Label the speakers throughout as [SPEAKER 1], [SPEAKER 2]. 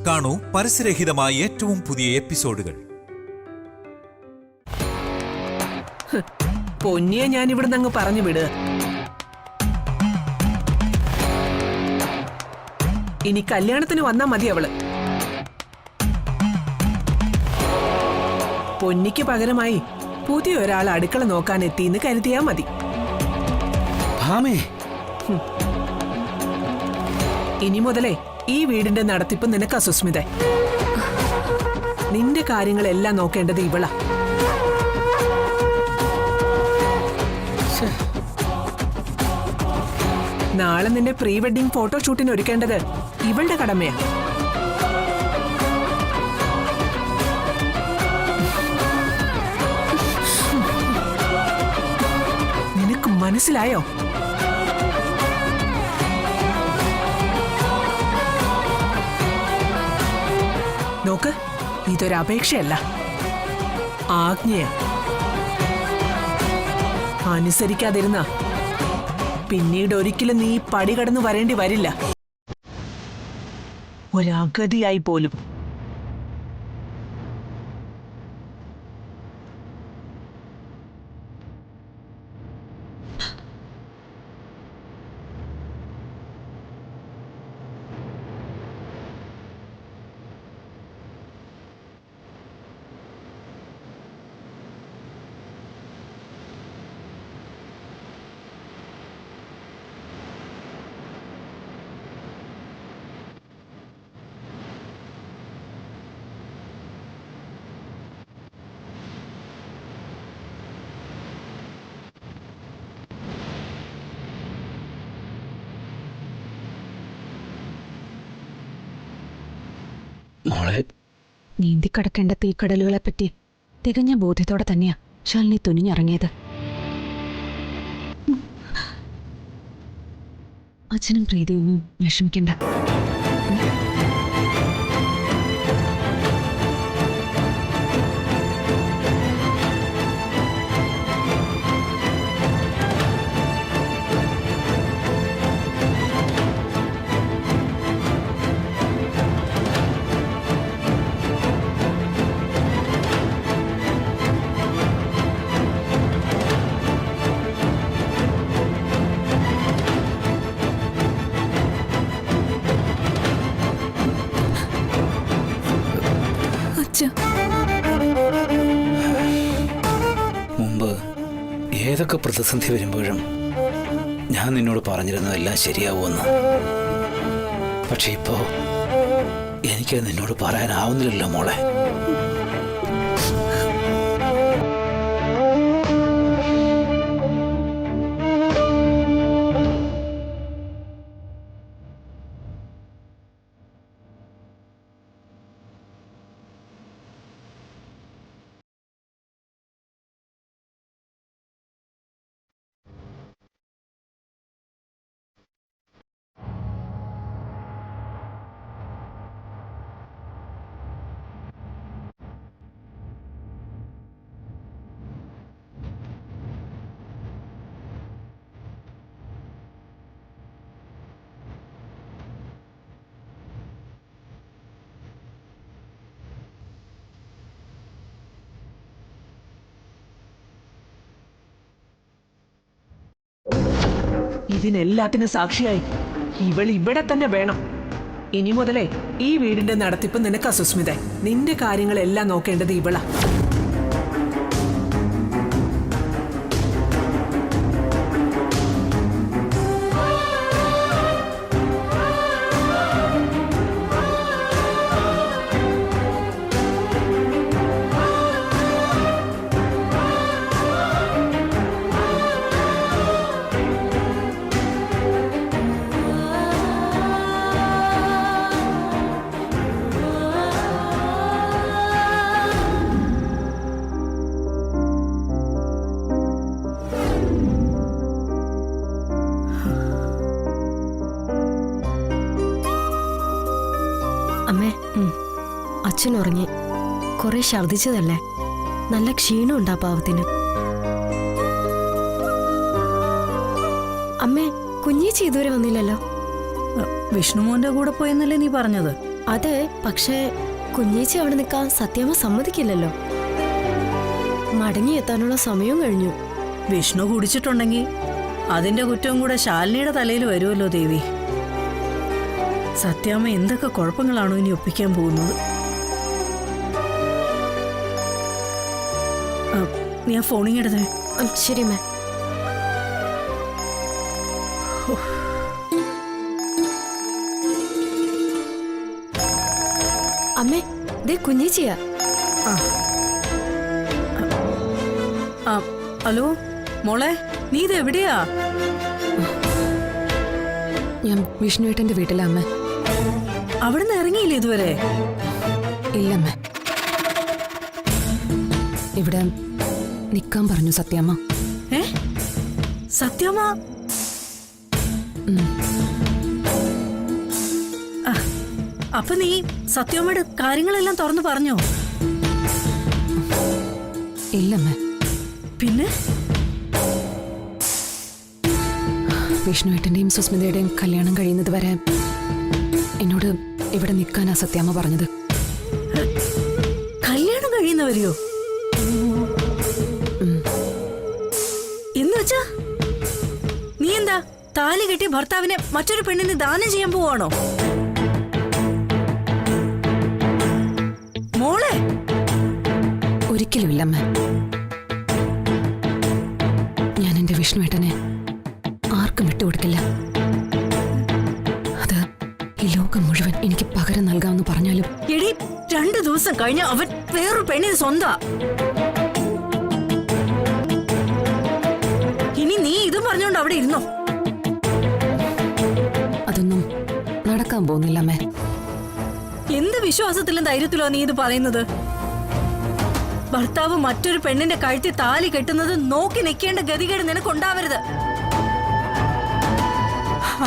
[SPEAKER 1] കാണൂ പരസ്യരഹിതമായ ഏറ്റവും പുതിയ എപ്പിസോഡുകൾ.
[SPEAKER 2] പൊന്നിയെ ഞാൻ ഇവിടുന്ന് അങ്ങ് പറഞ്ഞു വിട്. ഇനി കല്യാണത്തിന് വന്നാ മതി അവള്. പൊന്നിക്ക് പകരമായി പുതിയ ഒരാൾ അടുക്കള നോക്കാൻ എത്തിന്ന് കരുതിയാ മതി. ഇനി മുതലേ ഈ വീടിന്റെ നടത്തിപ്പ് നിനക്ക് അസുസ്മിത. നിന്റെ കാര്യങ്ങളെല്ലാം നോക്കേണ്ടത് ഇവളാ. നാളെ നിന്റെ പ്രീ വെഡിങ് ഫോട്ടോഷൂട്ടിന് ഒരുക്കേണ്ടത് ഇവളുടെ കടമയാ. നിനക്ക് മനസ്സിലായോ? നോക്ക്, ഇതൊരപേക്ഷയല്ല, ആജ്ഞയാ. അനുസരിക്കാതിരുന്ന പിന്നീട് ഒരിക്കലും നീ പടി കടന്നു വരേണ്ടി വരില്ല, ഒരഗതിയായി പോലും.
[SPEAKER 3] നീന്തിക്കടക്കേണ്ട തീക്കടലുകളെപ്പറ്റി തികഞ്ഞ ബോധ്യത്തോടെ തന്നെയാ ശാലിനി തുനിഞ്ഞിറങ്ങിയത്. അച്ഛനും പ്രീതിയൊന്നും വിഷമിക്കണ്ട.
[SPEAKER 4] മുമ്പ് ഏതൊക്കെ പ്രതിസന്ധി വരുമ്പോഴും ഞാൻ നിന്നോട് പറഞ്ഞിരുന്നതെല്ലാം ശരിയാവുമെന്ന്. പക്ഷെ ഇപ്പോ എനിക്ക് നിന്നോട് പറയാനാവുന്നില്ലല്ലോ മോളെ.
[SPEAKER 2] ഇതിനെല്ലാത്തിനും സാക്ഷിയായി ഇവൾ ഇവിടെ തന്നെ വേണം. ഇനി മുതലേ ഈ വീടിന്റെ നടത്തിപ്പ് നിനക്ക് അസുസ്മിത. നിന്റെ കാര്യങ്ങളെല്ലാം നോക്കേണ്ടത് ഇവളാ.
[SPEAKER 3] അമ്മേ, അച്ഛൻ ഉറങ്ങി. കുറെ ഛർദിച്ചതല്ലേ, നല്ല ക്ഷീണം ഉണ്ടാ പാവത്തിന്. അമ്മേ, കുഞ്ഞേച്ചി ഇതുവരെ വന്നില്ലല്ലോ.
[SPEAKER 5] വിഷ്ണുമോന്റെ കൂടെ പോയെന്നല്ലേ നീ പറഞ്ഞത്?
[SPEAKER 3] അതെ, പക്ഷേ കുഞ്ഞേച്ചി അവിടെ നിൽക്കാൻ സത്യമ്മ സമ്മതിക്കില്ലല്ലോ. മടങ്ങിയെത്താനുള്ള സമയവും കഴിഞ്ഞു.
[SPEAKER 5] വിഷ്ണു കുടിച്ചിട്ടുണ്ടെങ്കിൽ അതിന്റെ കുറ്റവും കൂടെ ശാലിനിയുടെ തലയിൽ വരുമല്ലോ ദേവി. സത്യാമ്മ എന്തൊക്കെ കുഴപ്പങ്ങളാണോ ഇനി ഒപ്പിക്കാൻ പോകുന്നത്? നീ ആ ഫോണിങ്ങെടുത്തേ.
[SPEAKER 3] ശരി മേ. അമ്മേ, ദേ കുഞ്ഞേച്ചിയാ.
[SPEAKER 5] ഹലോ മോളെ, നീ ഇത് എവിടെയാ?
[SPEAKER 3] ഞാൻ വിഷ്ണുവേട്ടന്റെ വീട്ടിലാ അമ്മ.
[SPEAKER 5] അവിടുന്ന് ഇറങ്ങിയില്ലേ ഇതുവരെ?
[SPEAKER 3] ഇല്ലമ്മ, ഇവിടെ നിക്കാൻ പറഞ്ഞു സത്യാമ്മ.
[SPEAKER 5] സത്യാമ്മ? അപ്പൊ നീ സത്യാമ്മയുടെ കാര്യങ്ങളെല്ലാം തുറന്നു പറഞ്ഞോ?
[SPEAKER 3] ഇല്ലമ്മ.
[SPEAKER 5] പിന്നെ
[SPEAKER 3] വിഷ്ണുവേട്ടന്റെയും സുസ്മിതയുടെയും കല്യാണം കഴിയുന്നത് വരെ എന്നോട് ഇവിടെ നിൽക്കാനാ സത്യാമ്മ പറഞ്ഞത്.
[SPEAKER 5] കല്യാണം കഴിയുന്നവരെയോ? എന്ന് വെച്ചാ നീ എന്താ താലി കെട്ടിയ ഭർത്താവിനെ മറ്റൊരു പെണ്ണിന് ദാനം ചെയ്യാൻ പോവാണോ മോളെ?
[SPEAKER 3] ഒരിക്കലും ഇല്ലമ്മ. ഞാൻ എന്റെ വിഷ്ണുവേട്ടനെ ആർക്കും വിട്ടുകൊടുക്കില്ല. അത് ഈ ലോകം മുഴുവൻ എനിക്ക് പകരം നൽകാമെന്ന് പറഞ്ഞാലും.
[SPEAKER 5] എടി, 2 ദിവസം കഴിഞ്ഞ അവൻ വേറൊരു പെണ്ണിന് സ്വന്താ. ഇനി നീ ഇതും പറഞ്ഞോണ്ട് അവിടെ ഇരുന്നോ?
[SPEAKER 3] അതൊന്നും നടക്കാൻ പോകുന്നില്ല അമ്മേ.
[SPEAKER 5] എന്ത് വിശ്വാസത്തിലും ധൈര്യത്തിലോ നീ ഇത് പറയുന്നത്? ഭർത്താവ് മറ്റൊരു പെണ്ണിന്റെ കഴുത്തിൽ താലി കെട്ടുന്നത് നോക്കി നിൽക്കേണ്ട ഗതികേട് നിനക്കുണ്ടാവരുത്.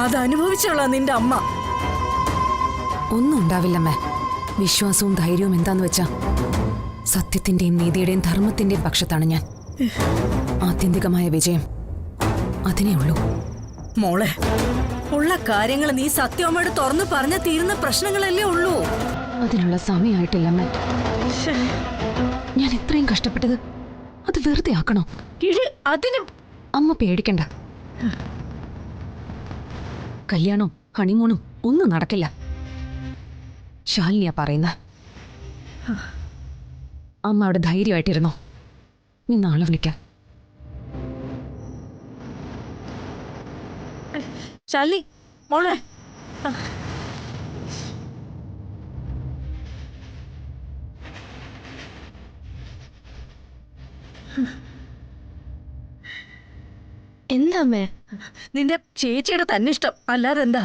[SPEAKER 5] അത് അനുഭവിച്ചോളാം നിന്റെ അമ്മ.
[SPEAKER 3] ഒന്നും ഉണ്ടാവില്ലമ്മേ. വിശ്വാസവും ധൈര്യവും എന്താന്ന് വെച്ചാ സത്യത്തിന്റെയും നീതിയുടെയും ധർമ്മത്തിന്റെയും പക്ഷത്താണ് ഞാൻ. ആത്യന്തികമായ വിജയം അതിനേ ഉള്ളൂ.
[SPEAKER 5] മോളെ, ഉള്ള കാര്യങ്ങൾ നീ സത്യമ്മയോട് തുറന്നു പറഞ്ഞ തീരുന്ന പ്രശ്നങ്ങളല്ലേ ഉള്ളൂ.
[SPEAKER 3] അതിനുള്ള സമയമായിട്ടില്ലമ്മേ. ഞാൻ ഇത്രയും കഷ്ടപ്പെട്ടത് അത് വെറുതെ ആക്കണോ?
[SPEAKER 5] അതിന്
[SPEAKER 3] അമ്മ പേടിക്കണ്ട. കല്യാണവും ഹണിമൂണും ഒന്നും നടക്കില്ല. ശാലിനിയാ പറയുന്ന. അമ്മ അവിടെ ധൈര്യമായിട്ടിരുന്നോ. നീ നാളെ വിളിക്കാം.
[SPEAKER 5] ശാലിനി മോളെ,
[SPEAKER 3] എന്താ അമ്മേ?
[SPEAKER 5] നിന്റെ ചേച്ചിയുടെ തന്നെ ഇഷ്ടം, അല്ലാതെ എന്താ?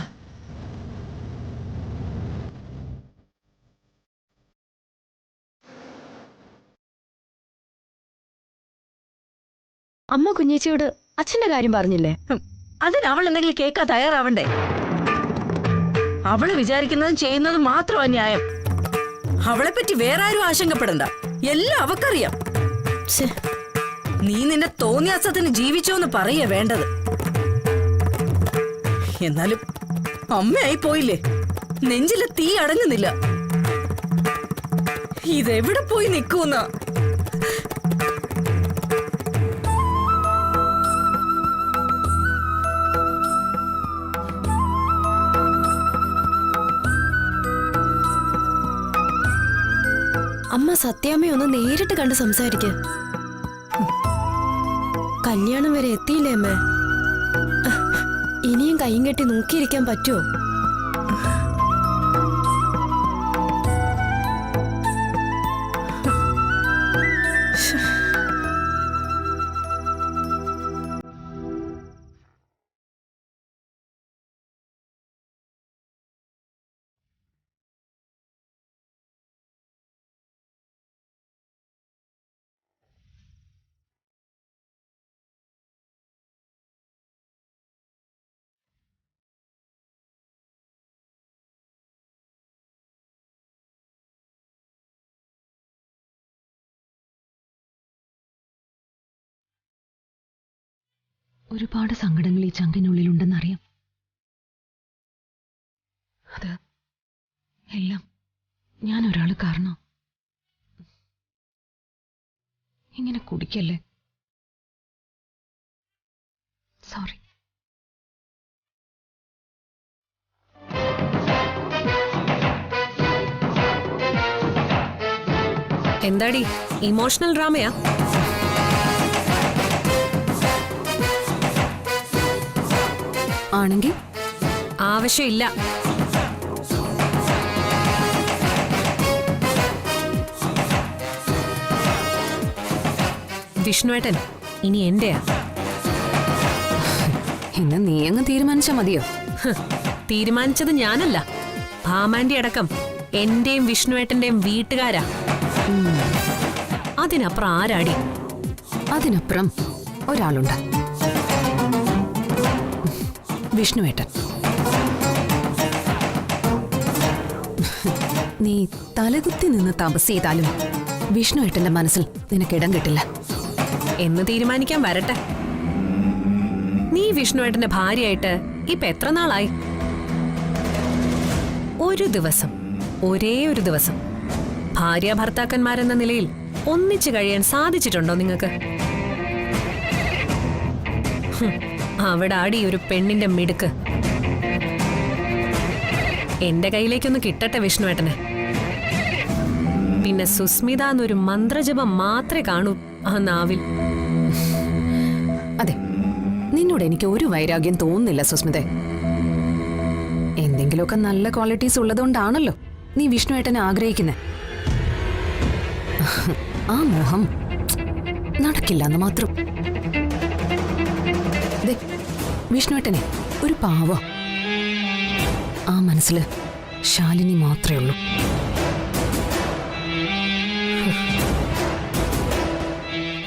[SPEAKER 3] അമ്മ കുഞ്ഞേച്ചിയോട് അച്ഛന്റെ കാര്യം പറഞ്ഞില്ലേ?
[SPEAKER 5] അതിന് അവൾ എന്തെങ്കിലും കേൾക്കാൻ തയ്യാറാവണ്ടേ? അവള് വിചാരിക്കുന്നതും ചെയ്യുന്നതും മാത്രമാ ന്യായം. അവളെ പറ്റി വേറെ ആരും ആശങ്കപ്പെടണ്ട. എല്ലാം അവക്കറിയാം. നീ നിന്റെ തോന്നിയാസത്തിന് ജീവിച്ചോന്ന് പറയേ വേണ്ടത്. എന്നാലും അമ്മയായി പോയില്ലേ, നെഞ്ചിലെ തീ അടങ്ങുന്നില്ല. ഇതെവിടെ പോയി നിൽക്കുന്ന?
[SPEAKER 3] അമ്മ സത്യാമ്മയൊന്ന് നേരിട്ട് കണ്ട് സംസാരിക്ക. കല്യാണം വരെ എത്തിയില്ലേ അമ്മേ? ഇനിയും കൈയും കെട്ടി നോക്കിയിരിക്കാൻ പറ്റുമോ? ഒരുപാട് സങ്കടങ്ങൾ ഈ ചങ്കിനുള്ളിലുണ്ടെന്നറിയാം. അത് എല്ലാം ഞാൻ ഒരാൾ കാരണം. ഇങ്ങനെ കുടിക്കല്ലേ. സോറി.
[SPEAKER 6] എന്താടി ഇമോഷണൽ ഡ്രാമയാ?
[SPEAKER 3] ആണെങ്കിൽ
[SPEAKER 6] ആവശ്യമില്ല. വിഷ്ണുവേട്ടൻ ഇനി എന്റെയാ.
[SPEAKER 3] ഇന്ന് നീ അങ്ങ് തീരുമാനിച്ചാ മതിയോ?
[SPEAKER 6] ഹ്, തീരുമാനിച്ചത് ഞാനല്ല, ഭാമാന്റെ അടക്കം എന്റെയും വിഷ്ണുവേട്ടന്റെയും വീട്ടുകാരാ. അതിനപ്പുറം ആരാടി?
[SPEAKER 3] അതിനപ്പുറം ഒരാളുണ്ട്, വിഷ്ണുവേട്ടൻ. നീ തലകുത്തി നിന്ന് തപസ് ചെയ്താലും വിഷ്ണുവേട്ടന്റെ മനസ്സിൽ നിനക്കിടം കിട്ടില്ല.
[SPEAKER 6] എന്ന് തീരുമാനിക്കാൻ വരട്ടെ. നീ വിഷ്ണുവേട്ടന്റെ ഭാര്യയായിട്ട് ഇപ്പൊ എത്ര നാളായി? ഒരു ദിവസം, ഒരേ ഒരു ദിവസം ഭാര്യ ഭർത്താക്കന്മാരെന്ന നിലയിൽ ഒന്നിച്ചു കഴിയാൻ സാധിച്ചിട്ടുണ്ടോ നിങ്ങൾക്ക്? അവിടെ ആടി ഒരു പെണ്ണിന്റെ മിടുക്ക്. എന്റെ കയ്യിലേക്കൊന്ന് കിട്ടട്ടെ വിഷ്ണുവേട്ടന്. പിന്നെ സുസ്മിത എന്നൊരു മന്ത്രജപം മാത്രമേ കാണൂ ആ നാവിൽ.
[SPEAKER 3] അതെ, നിന്നോട് എനിക്ക് ഒരു വൈരാഗ്യം തോന്നുന്നില്ല സുസ്മിതേ. എന്തെങ്കിലുമൊക്കെ നല്ല ക്വാളിറ്റീസ് ഉള്ളതുകൊണ്ടാണല്ലോ നീ വിഷ്ണുവേട്ടനെ ആഗ്രഹിക്കുന്നത്. ആ മോഹം നടക്കില്ല എന്ന് മാത്രം. ദേ, വിഷ്ണുവേട്ടനെ ഒരു പാവ. ആ മനസ്സില് ശാലിനി മാത്രമേ ഉള്ളൂ.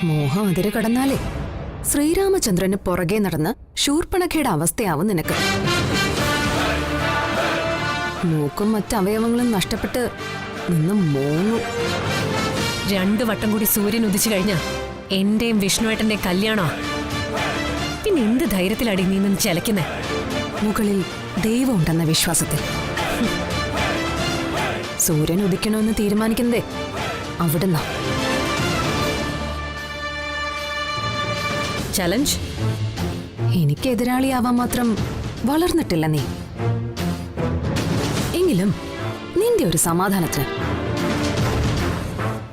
[SPEAKER 3] മോഹം അതിര് കടന്നാലേ ശ്രീരാമചന്ദ്രന് പുറകെ നടന്ന് ശൂർപ്പണഖയുടെ അവസ്ഥയാവും നിനക്ക്. മൂക്കും മറ്റവയവങ്ങളും നഷ്ടപ്പെട്ട് നിന്ന് മോങ്ങും.
[SPEAKER 6] 2 വട്ടം കൂടി സൂര്യൻ ഉദിച്ചു കഴിഞ്ഞാ എന്റെയും വിഷ്ണുവേട്ടന്റെ കല്യാണോ? പിന്നെ എന്ത് ധൈര്യത്തിലടി നീ നിന്ന് ചെലക്കുന്നേ?
[SPEAKER 3] മുകളിൽ ദൈവം ഉണ്ടെന്ന വിശ്വാസത്തിൽ. സൂര്യൻ ഉദിക്കണമെന്ന് തീരുമാനിക്കുന്നതേ അവിടുന്ന.
[SPEAKER 6] ചലഞ്ച്?
[SPEAKER 3] എനിക്ക് എതിരാളിയാവാൻ മാത്രം വളർന്നിട്ടില്ല നീ. എങ്കിലും നിന്റെ ഒരു സമാധാനത്തിന്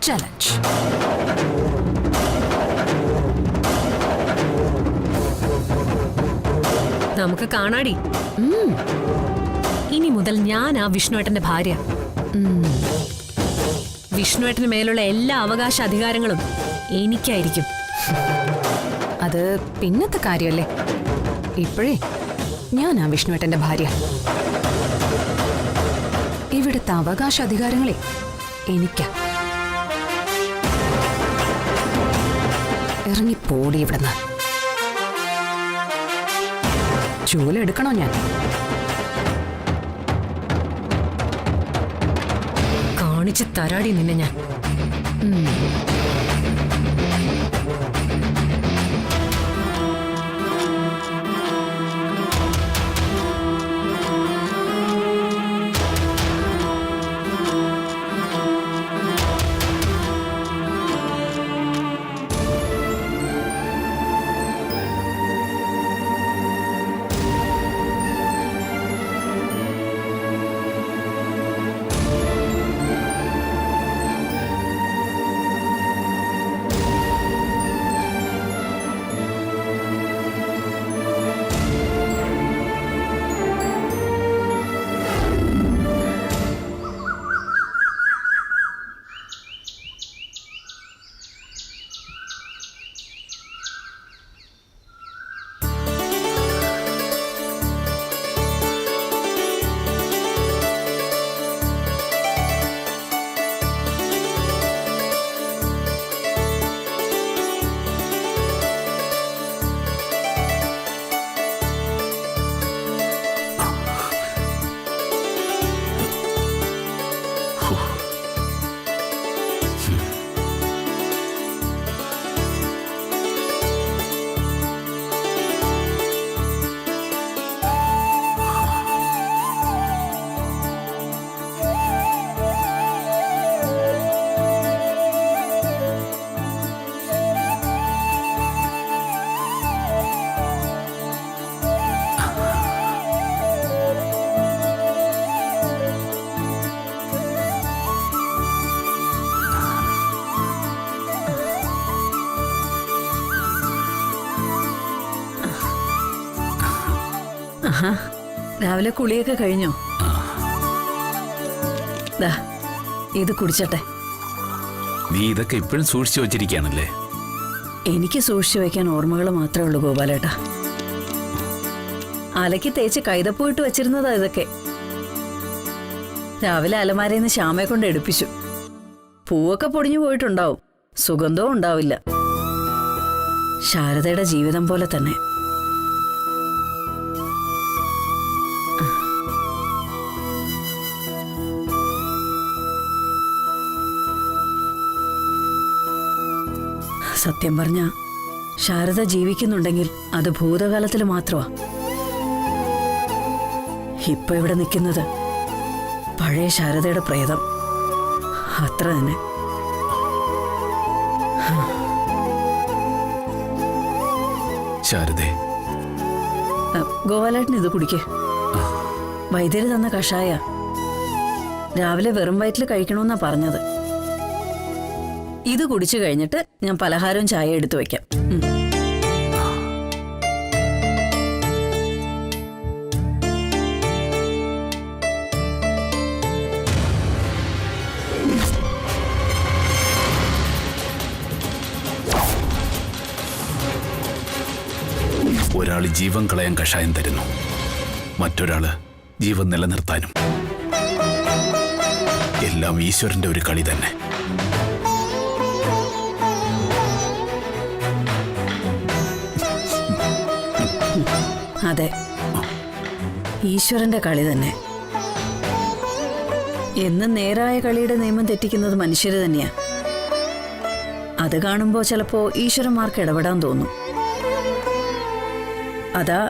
[SPEAKER 3] ചലഞ്ച്.
[SPEAKER 6] നമുക്ക് കാണാടി. ഇനി മുതൽ ഞാൻ ആ വിഷ്ണുവേട്ടന്റെ ഭാര്യ. വിഷ്ണുവേട്ടന് മേലുള്ള എല്ലാ അവകാശ അധികാരങ്ങളും എനിക്കായിരിക്കും.
[SPEAKER 3] അത് പിന്നത്തെ കാര്യമല്ലേ. ഇപ്പോഴേ ഞാൻ ആ വിഷ്ണുവേട്ടന്റെ ഭാര്യ. ഇവിടുത്തെ അവകാശ അധികാരങ്ങളെ എനിക്കാ. ഇറങ്ങിപ്പോടി ഇവിടുന്ന്. ചൂലെടുക്കണോ ഞാൻ?
[SPEAKER 6] കാണിച്ചു തരാടി നിന്നെ ഞാൻ.
[SPEAKER 5] ആഹാ, രാവിലെ കുളിയൊക്കെ കഴിഞ്ഞോ? ദാ, ഇത് കുടിച്ചട്ടെ.
[SPEAKER 4] നീ ഇതൊക്കെ ഇപ്പോഴും സൂക്ഷിച്ചു വച്ചിരിക്കുകയാണല്ലേ?
[SPEAKER 5] എനിക്ക് സൂക്ഷിച്ചു വെക്കാൻ ഓർമ്മകൾ മാത്രമേ ഉള്ളൂ ഗോപാലേട്ടാ. അലക്കി തേച്ച് കൈതപ്പൂയിട്ട് വെച്ചിരുന്നതാ ഇതൊക്കെ. രാവിലെ അലമാരയിൽ ശ്യാമയെ കൊണ്ട് എടുപ്പിച്ചു. പൂവൊക്കെ പൊടിഞ്ഞു പോയിട്ടുണ്ടാവും, സുഗന്ധവും ഉണ്ടാവില്ല. ശാരദയുടെ ജീവിതം പോലെ തന്നെ. സത്യം പറഞ്ഞ ശാരദ ജീവിക്കുന്നുണ്ടെങ്കിൽ അത് ഭൂതകാലത്തിൽ മാത്രമാ. ഇപ്പൊ ഇവിടെ നിൽക്കുന്നത് പഴയ ശാരദയുടെ പ്രേതം, അത്ര തന്നെ.
[SPEAKER 4] ശാരദേ,
[SPEAKER 5] ഗോപാലേട്ടൻ ഇത് കുടിക്കേ. വൈദ്യര് തന്ന കഷായ രാവിലെ വെറും വയറ്റിൽ കഴിക്കണമെന്നാ പറഞ്ഞത്. ഇത് കുടിച്ചു കഴിഞ്ഞിട്ട് ഞാൻ പലഹാരവും ചായ എടുത്തു വെക്കാം.
[SPEAKER 4] ഒരാൾ ജീവൻ കളയാൻ കഷായം തരുന്നു, മറ്റൊരാള് ജീവൻ നിലനിർത്താനും. എല്ലാം ഈശ്വരന്റെ ഒരു കളി തന്നെ.
[SPEAKER 5] അതെ, ഈശ്വരന്റെ കളി തന്നെ. എന്നും നേരായ കളിയുടെ നിയമം തെറ്റിക്കുന്നത് മനുഷ്യര് തന്നെയാ. അത് കാണുമ്പോ ചിലപ്പോ ഈശ്വരന്മാർക്ക് ഇടപെടാൻ തോന്നും. അതാ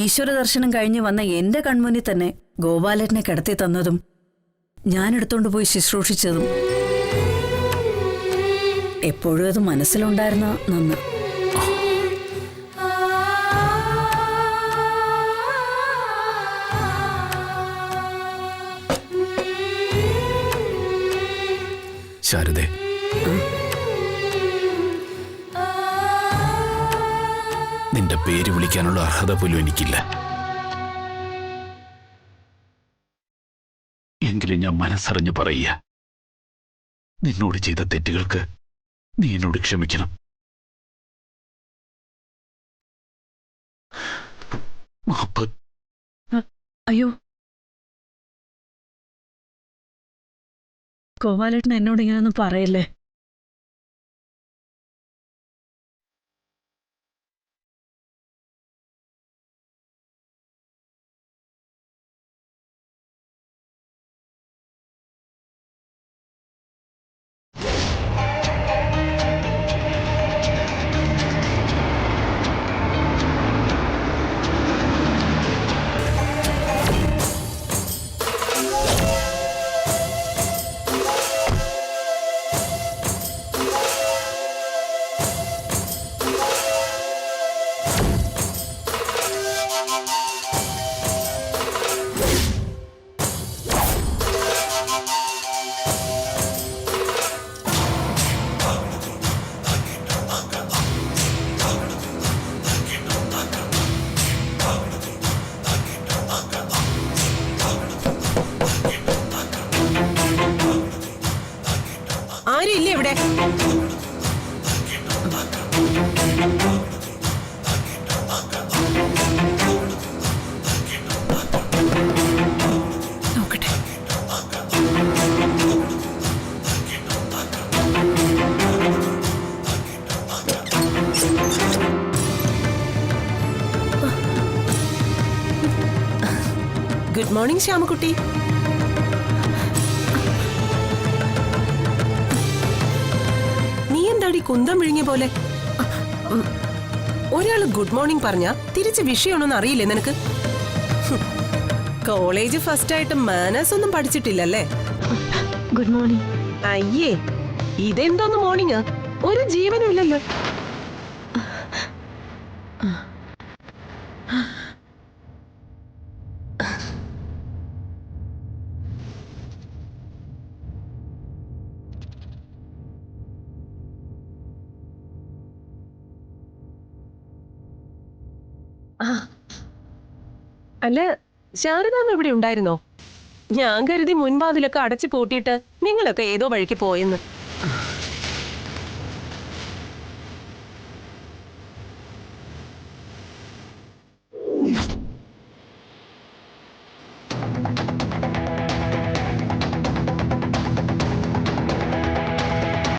[SPEAKER 5] ഈശ്വര ദർശനം കഴിഞ്ഞ് വന്ന എന്റെ കൺമുന്നിൽ തന്നെ ഗോപാലേട്ടനെ കിടത്തി തന്നതും ഞാൻ എടുത്തോണ്ട് പോയി ശുശ്രൂഷിച്ചതും. എപ്പോഴും അത് മനസ്സിലുണ്ടായിരുന്ന നന്ന്.
[SPEAKER 4] ശാരദേ, നിന്റെ പേര് വിളിക്കാനുള്ള അർഹത പോലും എനിക്കില്ല. എങ്കിലും ഞാൻ മനസ്സറിഞ്ഞു പറയുക, നിന്നോട് ചെയ്ത തെറ്റുകൾക്ക് നീ എന്നോട് ക്ഷമിക്കണം. മാപ്പ്.
[SPEAKER 5] അയ്യോ, ഗോപാലേട്ടൻ എന്നോട് ഇങ്ങനെയൊന്നും പറയല്ലേ.
[SPEAKER 2] ആരും ഇല്ലേ ഇവിടെ?
[SPEAKER 3] നോക്കട്ടെ.
[SPEAKER 2] ഗുഡ് മോർണിംഗ് ശ്യാമക്കുട്ടി. നീ എന്താടി കുന്തം വിഴിഞ്ഞ പോലെ? ഒരാള് ഗുഡ് മോർണിംഗ് പറഞ്ഞാ തിരിച്ച് വിഷയമാണോന്ന് അറിയില്ലേ നിനക്ക്? കോളേജ് ഫസ്റ്റ് ആയിട്ട് മാനേഴ്സ് ഒന്നും പഠിച്ചിട്ടില്ലല്ലേ?
[SPEAKER 3] Good morning.
[SPEAKER 2] അയ്യേ, ഇതെന്തോന്ന് മോർണിംഗ്? ഒരു ജീവനും ഇല്ലല്ലോ.
[SPEAKER 7] അല്ല, ശാരദാമ്മ ഇവിടെ ഉണ്ടായിരുന്നോ? ഞാൻ കരുതി മുൻവാതിലൊക്കെ അടച്ചു പൂട്ടിയിട്ട് നിങ്ങളൊക്കെ ഏതോ വഴിക്ക് പോയെന്ന്.